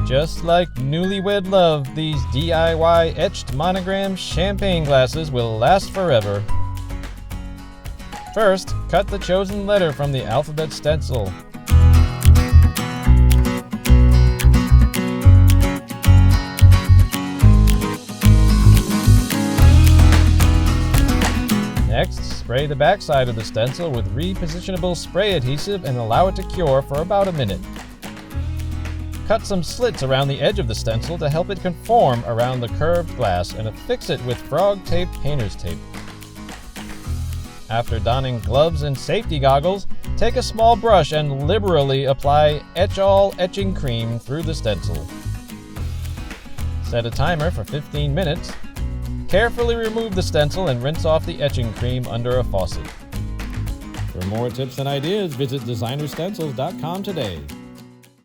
Just like newlywed love, these DIY-etched monogram champagne glasses will last forever. First, cut the chosen letter from the alphabet stencil. Next, spray the backside of the stencil with repositionable spray adhesive and allow it to cure for about a minute. Cut some slits around the edge of the stencil to help it conform around the curved glass and affix it with frog tape painter's tape. After donning gloves and safety goggles, take a small brush and liberally apply Etchall etching cream through the stencil. Set a timer for 15 minutes. Carefully remove the stencil and rinse off the etching cream under a faucet. For more tips and ideas, visit designerstencils.com today.